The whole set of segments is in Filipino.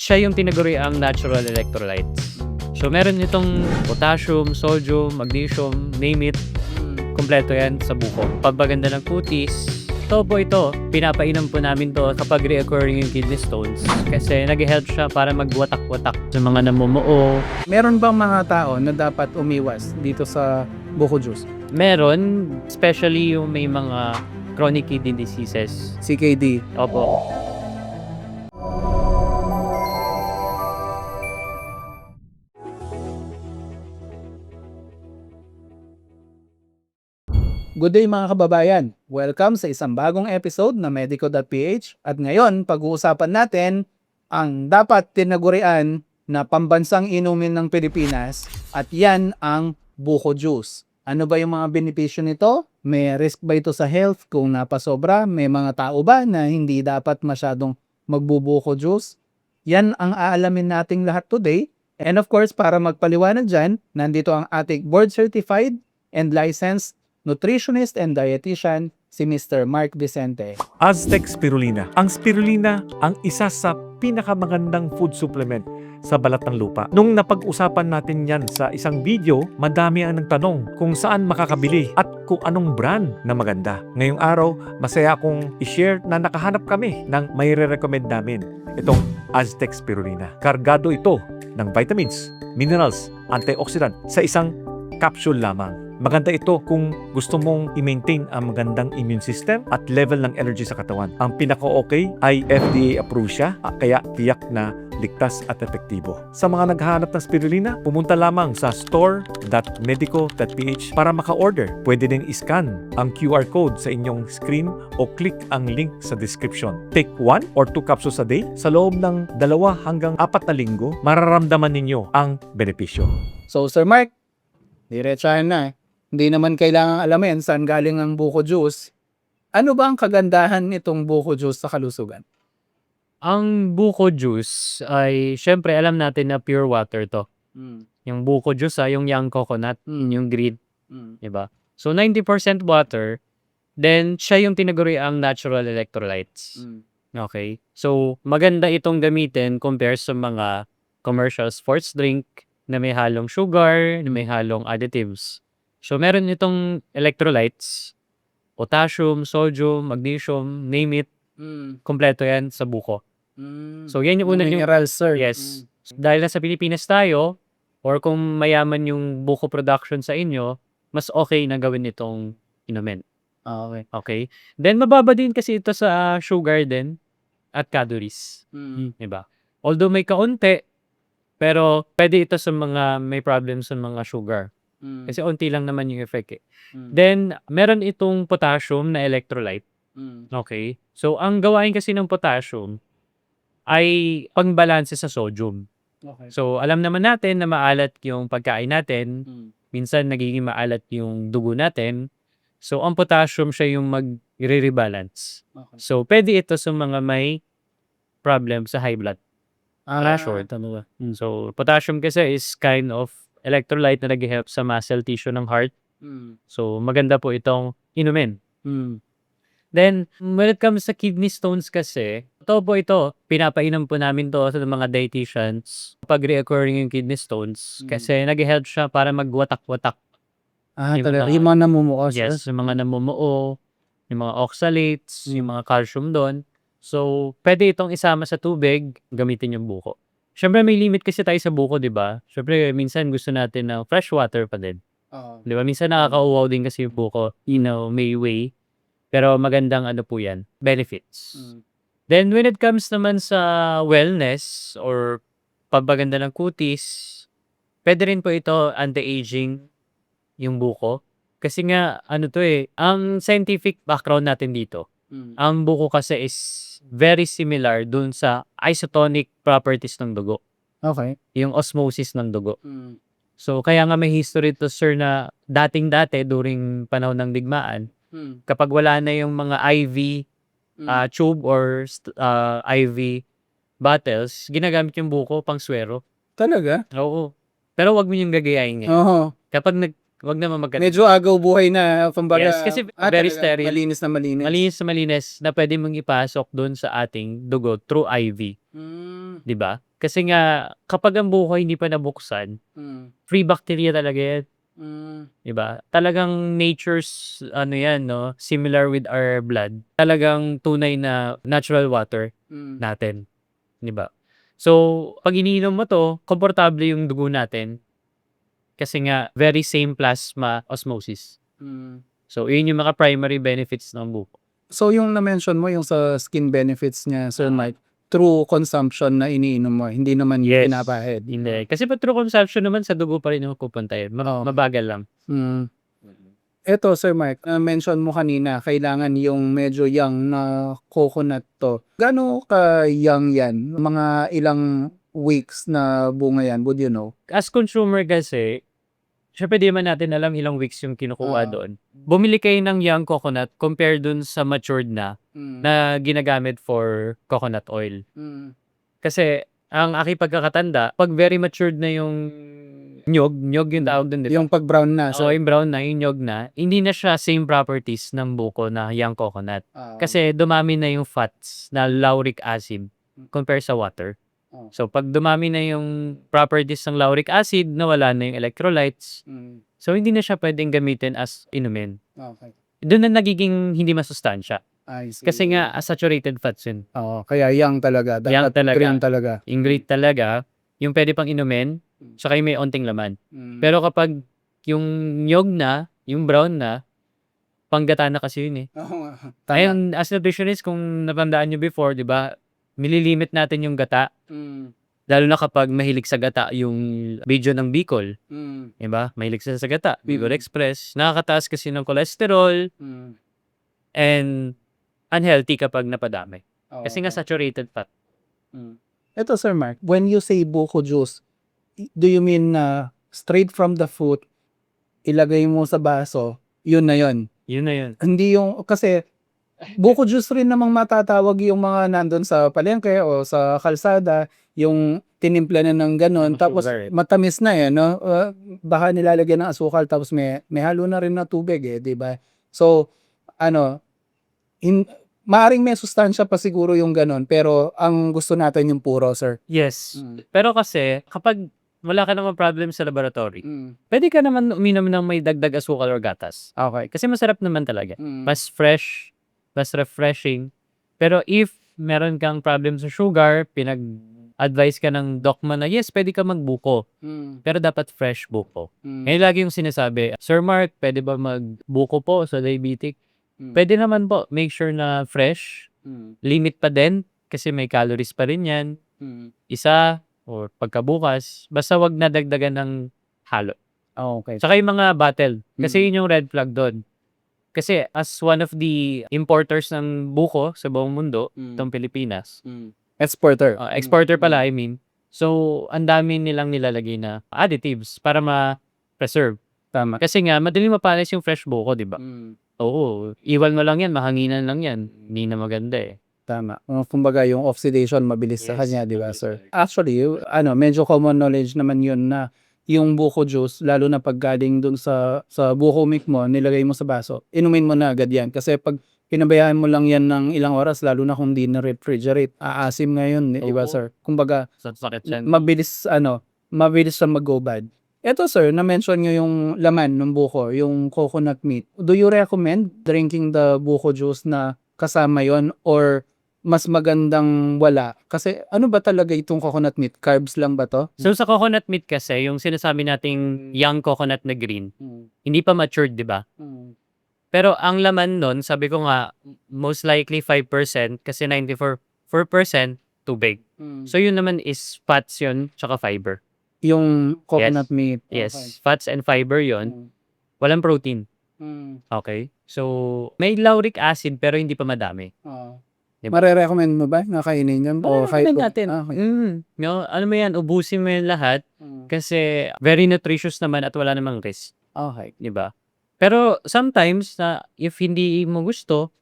Siya yung tinaguriang natural electrolytes. So meron itong potassium, sodium, magnesium, name it, kompleto yan sa buko. Pampaganda ng kutis. Ito po ito, pinapainom po namin to kapag reoccurring yung kidney stones kasi nag-help siya para magwatak-watak sa mga namumuo. Meron bang mga tao na dapat umiwas dito sa buko juice? Meron, especially yung may mga chronic kidney diseases. CKD. Opo. Good day mga kababayan! Welcome sa isang bagong episode na Medico.ph at ngayon pag-uusapan natin ang dapat tinagurian na pambansang inumin ng Pilipinas at yan ang buko juice. Ano ba yung mga benepisyo nito? May risk ba ito sa health kung napasobra? May mga tao ba na hindi dapat masyadong magbubuko juice? Yan ang aalamin nating lahat today. And of course, para magpaliwanag dyan, nandito ang ating board certified and licensed nutritionist and dietitian, si Mr. Mark Vicente. Aztec Spirulina. Ang spirulina ang isa sa pinakamagandang food supplement sa balat ng lupa. Nung napag-usapan natin yan sa isang video, madami ang nagtanong kung saan makakabili at kung anong brand na maganda. Ngayong araw, masaya akong i-share na nakahanap kami ng may re-recommend namin. Itong Aztec Spirulina. Kargado ito ng vitamins, minerals, antioxidant sa isang capsule lamang. Maganda ito kung gusto mong i-maintain ang magandang immune system at level ng energy sa katawan. Ang pinaka-okay ay FDA approved siya, kaya tiyak na ligtas at epektibo. Sa mga naghahanap ng spirulina, pumunta lamang sa store.medico.ph para maka-order. Pwede din i-scan ang QR code sa inyong screen o click ang link sa description. Take 1 or 2 capsules a day. Sa loob ng 2 hanggang 4 na linggo, mararamdaman ninyo ang benepisyo. So Sir Mark, diretsahan na eh. Hindi naman kailangang alamin saan galing ang buko juice. Ano ba ang kagandahan nitong buko juice sa kalusugan? Ang buko juice ay, syempre alam natin na pure water to. Yung buko juice yung young coconut, yung green, diba? So 90% water, then siya yung tinaguriang natural electrolytes. Okay? So maganda itong gamitin compared sa mga commercial sports drink na may halong sugar, na may halong additives. So meron itong electrolytes, potassium, sodium, magnesium, name it, kompleto yan sa buko. So yan yung una yung Minerals, sir. yes. Dahil nasa Pilipinas tayo, or kung mayaman yung buko production sa inyo, mas okay na gawin itong inumin. Okay. Okay? Then mababa din kasi ito sa sugar din at calories. Diba? Although may kaunti, pero pwede ito sa mga may problems sa mga sugar. Kasi unti lang naman yung effect eh. Then, meron itong potassium na electrolyte. Okay? So, ang gawain kasi ng potassium ay pangbalanse sa sodium. Okay. So, alam naman natin na maalat yung pagkain natin. Minsan, nagiging maalat yung dugo natin. So, ang potassium siya yung mag-rebalance. Okay. So, pwede ito sa mga may problem sa high blood pressure. Tama ba? So, potassium kasi is kind of electrolyte na nag-help sa muscle tissue ng heart. So, maganda po itong inumin. Then, when it comes sa kidney stones kasi, ito, pinapainom po namin to sa mga dietitians pag reoccurring yung kidney stones kasi nag-help siya para magwatak-watak. Yung Talaga. mga- Yung mga namumuo, sir? Yes, yung mga namumuo, yung mga oxalates, yung mga calcium doon. So, pwede itong isama sa tubig, gamitin yung buko. Siyempre, may limit kasi tayo sa buko, di ba? Siyempre, minsan gusto natin ng fresh water pa din. Oo. Di ba? Minsan nakakauwaw din kasi yung buko. May way. Pero magandang ano po yan, benefits. Then, when it comes naman sa wellness or pampaganda ng kutis, pwede rin po ito anti-aging yung buko. Kasi nga, ang scientific background natin dito, ang buko kasi is very similar dun sa isotonic properties ng dugo. Okay. Yung osmosis ng dugo. So, kaya nga may history to, sir, na dating-dati during panahon ng digmaan, kapag wala na yung mga IV tube or IV bottles, ginagamit yung buko pang swero. Talaga? Oo. Pero wag mo yung gagayain ngayon. Oo. Kapag wag naman maganda. Medyo agaw buhay na, kumbaga. Yes, kasi very talaga, sterile. Malinis na malinis. Malinis na malinis na pwede mong ipasok doon sa ating dugo through IV. Di ba? Kasi nga kapag ang buko hindi pa nabuksan, free bacteria talaga yan, 'di ba? Talagang nature's ano yan 'no, similar with our blood. Talagang tunay na natural water natin, 'di ba? So, 'pag iniinom mo 'to, komportable yung dugo natin kasi nga very same plasma osmosis. So, yun yung mga primary benefits ng buko. So yung na-mention mo yung sa skin benefits niya, Sir Mike, through consumption na iniinom mo, hindi naman Yes. pinapahid. Hindi. Kasi pag through consumption naman sa dugo pa rin yung pupunta yun. Oo. Mabagal lang. Eto, Sir Mike, mention mo kanina, kailangan yung medyo young na coconut to. Gaano ka-young yan? Mga ilang weeks na bunga yan, would you know? As consumer kasi, syempre di man natin alam ilang weeks yung kinukuha Oo. doon. Bumili kayo ng young coconut compare dun sa matured na ginagamit for coconut oil. Kasi ang aking pagkakatanda, pag very matured na yung nyog yung tawag dun, di ba? Yung pag brown na, So, sir. yung brown na, yung nyog na, hindi na siya same properties ng buko na young coconut. Kasi dumami na yung fats na lauric acid compare sa water. So, pag dumami na yung properties ng lauric acid, nawala na yung electrolytes. So, hindi na siya pwedeng gamitin as inumin. Okay. Doon na nagiging hindi masustansya. I see. Kasi nga, saturated fats yun. Oo, kaya young talaga. Young Dapat talaga. green talaga. Yung great talaga, yung pwede pang inumin, saka yung may onting laman. Pero kapag yung nyog na, yung brown na, panggata na kasi yun eh. Ayun, as nutritionist, kung natandaan nyo before, di ba, nililimit natin yung gata. Lalo na kapag mahilig sa gata yung video ng Bicol. Di ba? Mahilig sa gata. Bicol Express. Nakakataas kasi ng cholesterol and unhealthy kapag napadami. Kasi nga saturated fat. Ito, Sir Mark, when you say buko juice, do you mean na straight from the fruit, ilagay mo sa baso, yun na yun? Yun na yun. Hindi yung, kasi buko juice rin namang matatawag yung mga nandun sa palengke o sa kalsada, yung tinimpla na ng ganon, tapos Sugar eh. matamis na eh, no? Baka nilalagyan ng asukal, tapos may halo na rin na tubig eh, di ba? So, ano, maaring may sustansya pa siguro yung ganon, pero ang gusto natin yung puro, sir. Yes. Pero kasi, kapag wala ka naman problem sa laboratory, pwede ka naman uminom ng may dagdag asukal or gatas. Okay. Kasi masarap naman talaga. Mas fresh, mas refreshing. Pero if meron kang problem sa sugar, pinag-advise ka ng doc mo na, yes, pwede ka magbuko. Pero dapat fresh buko. Ngayon lagi yung sinasabi, Sir Mark, pwede ba magbuko po sa diabetic? Pwede naman po. Make sure na fresh. Limit pa din. Kasi may calories pa rin yan. Isa or pagkabukas. Basta wag na dagdagan ng halo. Okay. Tsaka yung mga bottle. Kasi yun yung red flag doon. Kasi as one of the importers ng buko sa buong mundo, itong Pilipinas, Exporter. exporter pala, I mean. So, ang dami nilang nilalagay na additives para ma-preserve. Tama. Kasi nga, madali mapanis yung fresh buko, di ba? Oo. Iwan mo lang yan, mahanginan lang yan. Hindi na maganda eh. Tama. Kumbaga yung oxidation mabilis sa Yes, kanya, di ba, mabilis sir? Actually, medyo common knowledge naman yun na yung buko juice, lalo na pag galing dun sa buko milk mo, nilagay mo sa baso, inumin mo na agad yan. Kasi pag pinabayaan mo lang yan ng ilang oras, lalo na kung di na refrigerate, aasim ngayon, di ba, Oo. sir? Kumbaga, Sakit yan. mabilis siya mag-go bad. Eto, sir, na-mention nyo yung laman ng buko, yung coconut meat. Do you recommend drinking the buko juice na kasama yon, or mas magandang wala? Kasi ano ba talaga itong coconut meat? Carbs lang ba to? So, sa coconut meat kasi, yung sinasabi nating young coconut na green, hindi pa matured, di ba? Pero ang laman nun, sabi ko nga, most likely 5% kasi 94% tubig. So, yun naman is fats yun, tsaka fiber. Yung coconut meat. Yes, fats and fiber yun. Walang protein. Okay? So, may lauric acid pero hindi pa madami. Diba? Mare-recommend mo ba na kainin yan? O Recommend natin. Okay. No, ano mo yan, ubusin mo yan lahat kasi very nutritious naman at wala namang risk. Okay. Di ba? Pero sometimes, na if hindi mo gusto,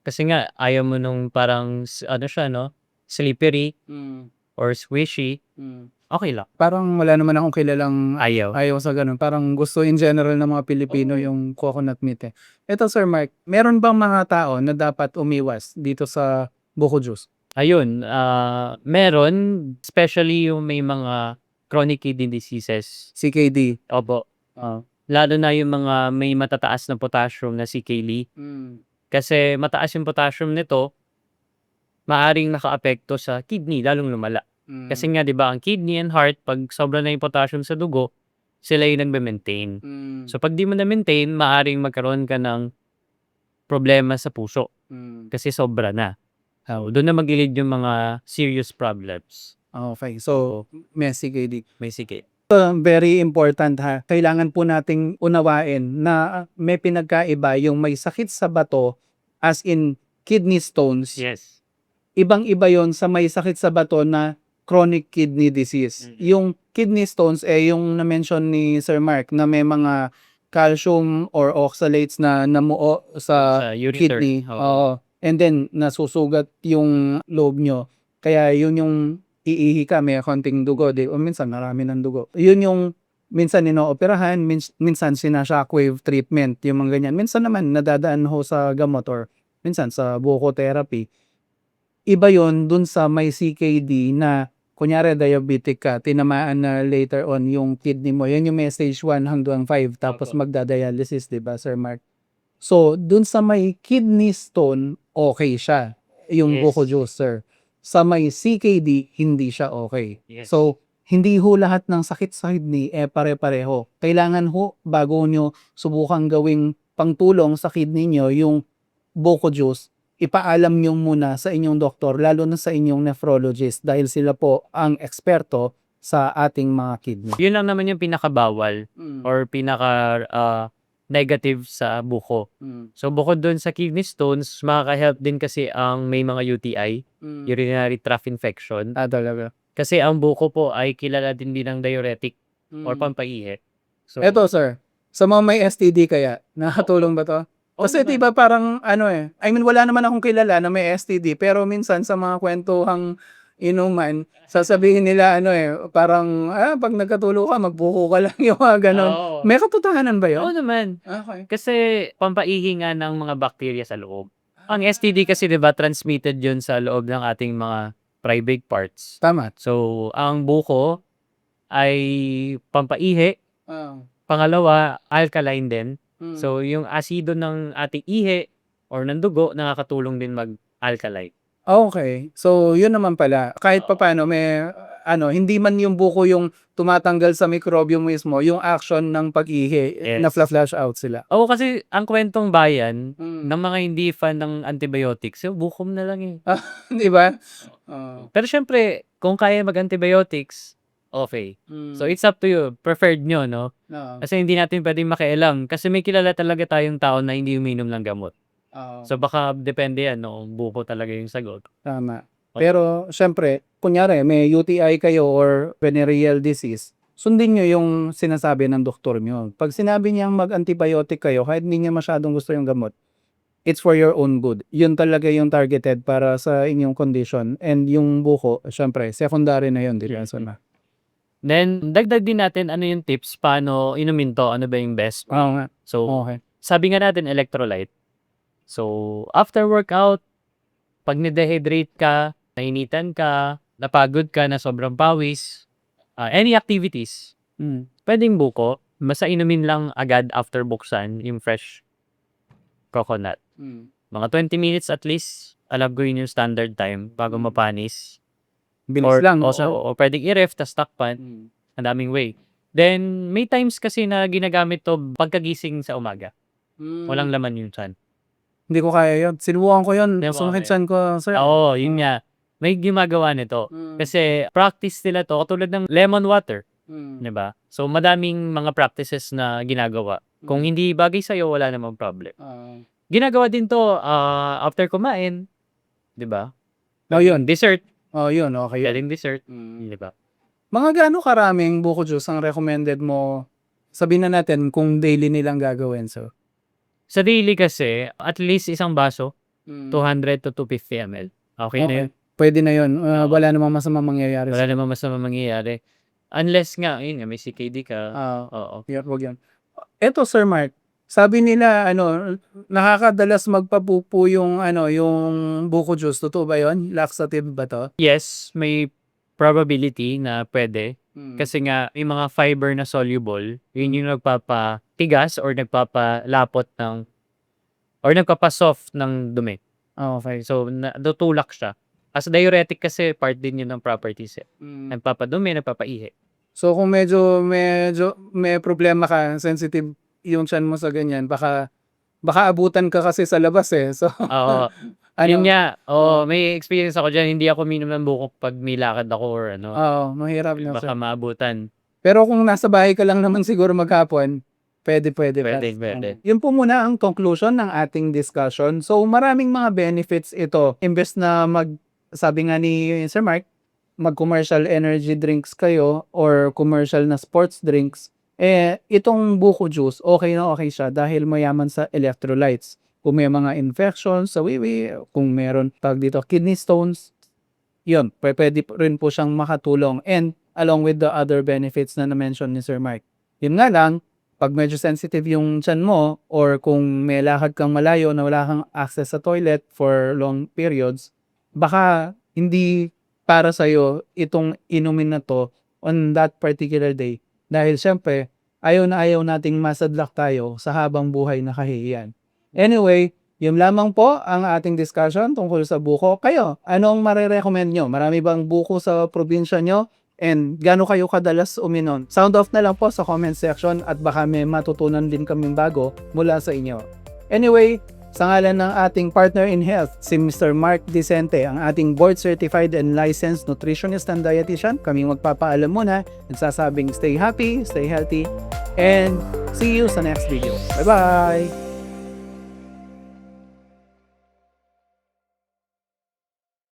kasi nga, ayaw mo nung parang, ano siya, no? Slippery or squishy, okay lang. Parang wala naman akong kilalang Ayaw. sa ganun. Parang gusto in general ng mga Pilipino yung coconut meat eh. Ito, Sir Mark, meron bang mga tao na dapat umiwas dito sa buko juice? Ayun, meron, especially yung may mga chronic kidney diseases. CKD. Opo. Oo. Lalo na yung mga may matataas na potassium na CKD. Kasi mataas yung potassium nito, maaring nakaapekto sa kidney, lalong lumala. Kasi nga 'di ba ang kidney and heart 'pag sobra na yung potassium sa dugo, sila yung nagme-maintain. So 'pag di mo na-maintain, maaring magkaroon ka ng problema sa puso kasi sobra na. Dun na mag-lead yung mga serious problems. Okay. So, may CKD. May sige. Very important ha. Kailangan po nating unawain na may pinagkaiba yung may sakit sa bato as in kidney stones. Yes. Ibang-iba yon sa may sakit sa bato na chronic kidney disease. Yung kidney stones yung na-mention ni Sir Mark na may mga calcium or oxalates na namuo sa Sa ureter. kidney. Oo. And then nasusugat yung loob nyo. Kaya yun yung iihi ka, may konting dugo, o minsan marami ng dugo. Yun yung minsan inooperahan, minsan sina-shockwave treatment, yung mga ganyan. Minsan naman nadadaan ho sa gamot or minsan sa buko therapy. Iba yon dun sa may CKD na kunyari diabetic ka, tinamaan na later on yung kidney mo. Yan yung may stage 1 hanggang 5 tapos Opo. magdadialysis, 'di ba, Sir Mark? So, dun sa may kidney stone, okay siya. Yung Yes. buko juice, sir. Sa may CKD, hindi siya okay. Yes. So, hindi ho lahat ng sakit sa kidney pare-pareho. Kailangan ho, bago nyo subukang gawing pangtulong sa kidney nyo, yung buko juice, ipaalam nyo muna sa inyong doktor, lalo na sa inyong nephrologist, dahil sila po ang eksperto sa ating mga kidney. Yun lang naman yung pinakabawal or pinaka negative sa buko. So bukod dun sa kidney stones, makaka-help din kasi ang may mga UTI, urinary tract infection. Talaga. Kasi ang buko po ay kilala din bilang diuretic or pampaihi. So, Eto, sir, sa mga may STD kaya, nakatulong ba to? Kasi naman. diba parang I mean wala naman akong kilala na may STD pero minsan sa mga kwentuhang inuman, sasabihin nila parang pag nagkatulo ka magbuko ka lang yung mga ganon. Oo. May katotohanan ba Oo yun? naman. Okay. Kasi pampaihi nga ng mga bakterya sa loob. Ang STD kasi 'di ba transmitted 'yun sa loob ng ating mga private parts. Tama. So, ang buko ay pampaihi. Pangalawa, alkaline din. So, yung asido ng ating ihi or ng dugo nakakatulong din mag-alkaline. Okay. So, yun naman pala. Kahit papaano may hindi man yung buko yung tumatanggal sa mikrobyo mismo, yung action ng pag-ihi, Yes. na-flash out sila. Oo, kasi ang kwentong bayan Mm. ng mga hindi fan ng antibiotics, yung bukom na lang eh. Di ba? Oo. Pero syempre, kung kaya mag-antibiotics, okay. So, it's up to you. Preferred nyo, no? Oo. Kasi hindi natin pwedeng makialam. Kasi may kilala talaga tayong tao na hindi uminom ng gamot. Oo. So, baka depende yan, no? Kung buko talaga yung sagot. Tama. Pero, syempre, kunyari, may UTI kayo or venereal disease, sundin nyo yung sinasabi ng doktor nyo. Pag sinabi niyang mag-antibiotic kayo, kahit hindi niya masyadong gusto yung gamot, it's for your own good. Yun talaga yung targeted para sa inyong condition. And yung buko, syempre, secondary na yun, di ba? So, Then, dagdag din natin ano yung tips paano inumin to, ano ba yung best. Oo nga. So, Okay. sabi nga natin electrolyte. So, after workout, pag ni-dehydrate ka, nainitan ka, napagod ka na sobrang pawis, any activities, pwedeng buko, basta inumin lang agad after buksan yung fresh coconut. Mga 20 minutes at least, alam ko yun yung standard time bago mapanis. Bilis lang. O pwedeng i-ref, tas takpan. Ang daming way. Then, may times kasi na ginagamit to pagkagising sa umaga. Walang laman yung tiyan. Hindi ko kaya yun. Sinubukan ko yun. Hindi mo Sumakit kaya. saan ko, sir. Oo, yun nga. May gumagawa nito. Kasi practice nila to, katulad ng lemon water. Diba? So, madaming mga practices na ginagawa. Kung hindi bagay sa'yo, wala namang problem. Ginagawa din to after kumain. Diba? Oh, yun. Dessert. Oh, yun. Okay yun. Galing dessert. Diba? Mga gaano karaming buko juice ang recommended mo? Sabihin na natin kung daily nilang gagawin. So, Sa daily kasi, at least isang baso, 200 to 250 ml. Okay na yun. Pwede na yun. Wala namang masama mangyayari. Wala namang masama mangyayari. Unless nga, yun nga, may CKD ka. Ah, Oo. yun, wag yun. Eto, Sir Mark, Sabi nila nakakadalas magpapupo yung yung buko juice. Totoo ba 'yon? Laxative ba 'to? Yes, may probability na pwede. Mm. Kasi nga, may mga fiber na soluble, yun yung nagpapatigas or nagpapalapot or nagpapasoft ng dumi. Okay. So, natutulak siya. As diuretic kasi, part din yun ng properties eh. Nagpapadumi, nagpapaihi. So kung medyo may problema ka, sensitive yung tiyan mo sa ganyan, baka abutan ka kasi sa labas eh. So Oo. Yun nga, may experience ako dyan. Hindi ako minom ng buko pag may lakad ako or mahirap na baka siya. maabutan. Pero kung nasa bahay ka lang naman siguro maghapon, pwede. Pwede. Yun po muna ang conclusion ng ating discussion. So maraming mga benefits ito. Imbes na sabi nga ni Sir Mark, mag-commercial energy drinks kayo or commercial na sports drinks, itong buko juice, okay na okay siya dahil mayaman sa electrolytes. Kung may mga infections sa wiwi, kung meron dito kidney stones, yun, pwede rin po siyang makatulong, and along with the other benefits na na-mention ni Sir Mark. Yun nga lang, pag medyo sensitive yung tiyan mo or kung may lakad kang malayo na wala kang access sa toilet for long periods, baka hindi para sa'yo itong inumin na to on that particular day. Dahil syempre, ayaw nating masadlak tayo sa habang buhay na kahihiyan. Anyway, yun lamang po ang ating discussion tungkol sa buko. Kayo, anong marirecommend nyo? Marami bang buko sa probinsya nyo? And gaano kayo kadalas uminom? Sound off na lang po sa comment section at baka may matutunan din kaming bago mula sa inyo. Anyway, sa ngalan ng ating partner in health, si Mr. Mark Dicente, ang ating board-certified and licensed nutritionist and dietitian, kami magpapaalam muna, nagsasabing stay happy, stay healthy, and see you sa next video. Bye-bye!